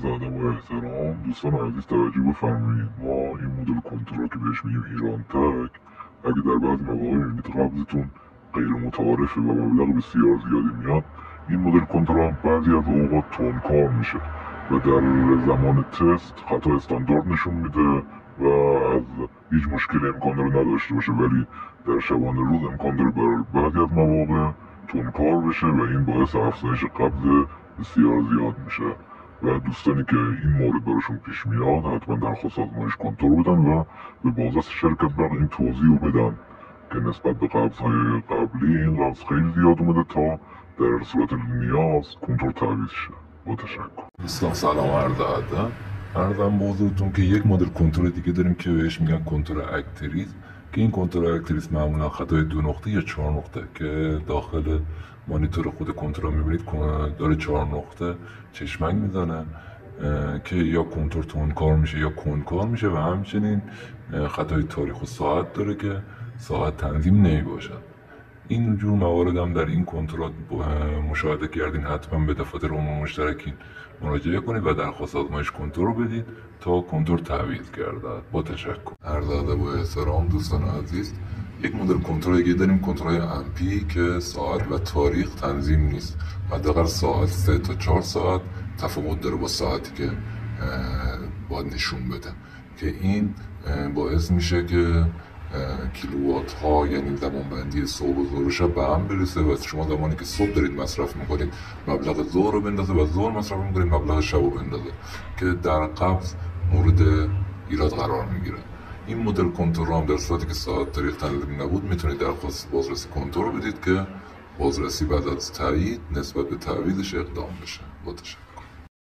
عرض ادب و احترام. دوستان عزیز توجه بفرمایید، ما این مدل کنترل که بهش میگیم ایران تک، اگه در بعضی مواقع میبینید قبضتون غیر متعارفه و مبلغ بسیار زیادی میاد، این مدل کنترل بعضی از اوقات تندکار میشه و در زمان تست خطا استاندارد نشون میده و از هیچ مشکلی امکان داره نداشته باشه، ولی در شبانه روز امکان داره بر بعضی از مواقع تندکار بشه و این باعث افزایش قبض بسیار زیاد میشه و دوستانی که این مورد براشون پیش میاد حتما درخواست آزمایش کنترل بدن و به بازرس شرکت برق این توضیح رو بدن که نسبت به قبض‌های قبلی این قبض خیلی زیاد اومده تا در صورت نیاز کنترل تعویض شه. با تشکر. دوستان سلام عرض ادب. عرضم به حضورتون که یک مدل کنترل دیگه داریم که بهش میگن کنترل اکتریز، که این کنترل اکتریز معمولا خطای 2 نقطه یا 4 نقطه که داخل مانیتور خود کنترل میبینید داره 4 نقطه چشمک میزنه که یا کنترل تندکار میشه یا کندکار میشه و همچنین خطای تاریخ و ساعت داره که ساعت تنظیم نمیباشد. این جور موارد هم در این کنترل مشاهده کردین، حتما به دفاتر عمومی مشترکین مراجعه کنید و درخواست آزمایش کنترل بدید تا کنترل تعویض گردد. با تشکر. عرض ادب و احترام دوستان عزیز. یک مدل کنترل دیگه داریم، کنترل امپی، که ساعت و تاریخ تنظیم نیست. حداقل ساعت 3 تا 4 ساعت تفاوت داره با ساعتی که باید نشون بده، که این باعث میشه که کیلووات ها یعنی زمان بندی صبح و ظهر و شب به هم برسه و شما زمانی که صبح دارید مصرف میکنید مبلغ ظهر رو بندازه و ظهر مصرف میکنید مبلغ شب رو بندازه که در قبض مورد ایراد قرار میگیره. این مدل کنترل هم در صورتی که ساعت تاریخ تنظیم نبود میتونید درخواست بازرسی کنترل بدید که بازرسی بعد از تایید نسبت به تعویضش اقدام بشه. با تشکر.